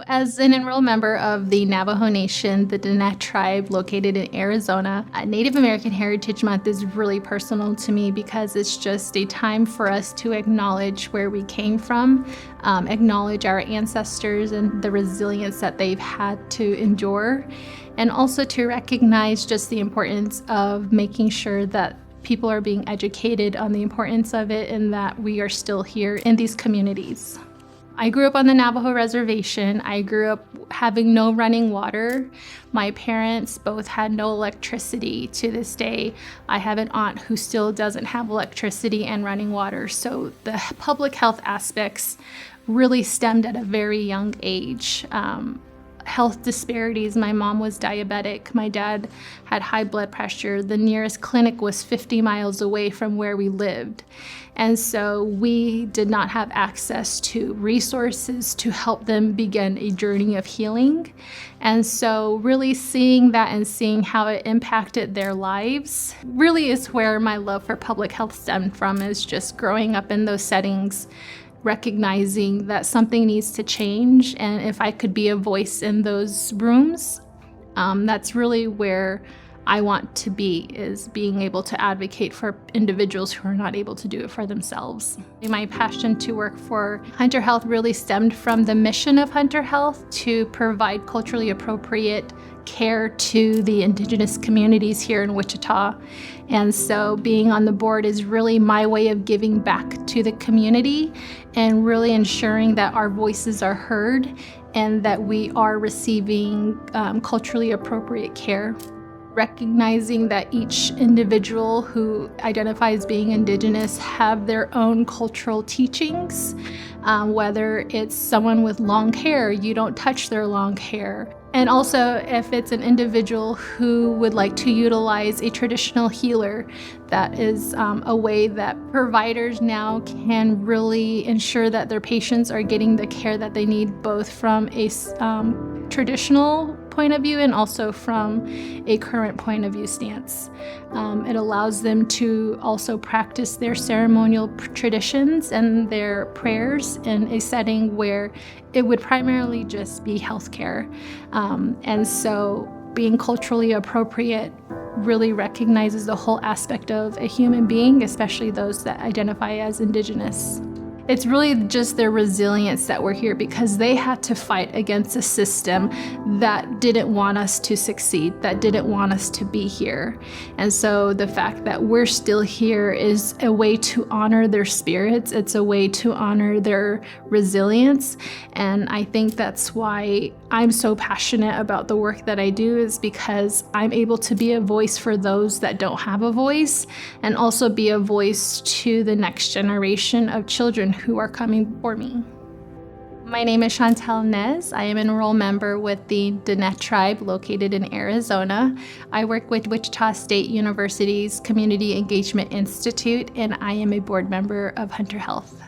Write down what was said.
As an enrolled member of the Navajo Nation, the Diné tribe located in Arizona, Native American Heritage Month is really personal to me because it's just a time for us to acknowledge where we came from, acknowledge our ancestors and the resilience that they've had to endure, and also to recognize just the importance of making sure that people are being educated on the importance of it and that we are still here in these communities. I grew up on the Navajo reservation. I grew up having no running water. My parents both had no electricity. To this day, I have an aunt who still doesn't have electricity and running water. So the public health aspects really stemmed at a very young age. Health disparities. My mom was diabetic. My dad had high blood pressure. The nearest clinic was 50 miles away from where we lived. And so we did not have access to resources to help them begin a journey of healing. And so really seeing that and seeing how it impacted their lives really is where my love for public health stemmed from, is just growing up in those settings, recognizing that something needs to change, and if I could be a voice in those rooms, that's really where I want to be, is being able to advocate for individuals who are not able to do it for themselves. My passion to work for Hunter Health really stemmed from the mission of Hunter Health to provide culturally appropriate care to the Indigenous communities here in Wichita. And so being on the board is really my way of giving back to the community and really ensuring that our voices are heard and that we are receiving culturally appropriate care. Recognizing that each individual who identifies being Indigenous have their own cultural teachings, whether it's someone with long hair, you don't touch their long hair. And also if it's an individual who would like to utilize a traditional healer, that is a way that providers now can really ensure that their patients are getting the care that they need, both from a traditional point of view and also from a current point of view stance. It allows them to also practice their ceremonial traditions and their prayers in a setting where it would primarily just be healthcare. And so being culturally appropriate really recognizes the whole aspect of a human being, especially those that identify as Indigenous. It's really just their resilience that we're here because they had to fight against a system that didn't want us to succeed, that didn't want us to be here. And so the fact that we're still here is a way to honor their spirits. It's a way to honor their resilience. And I think that's why I'm so passionate about the work that I do, is because I'm able to be a voice for those that don't have a voice, and also be a voice to the next generation of children who are coming before me. My name is Chantal. I am an enrolled member with the Diné tribe located in Arizona. I work with Wichita State University's Community Engagement Institute, and I am a board member of Hunter Health.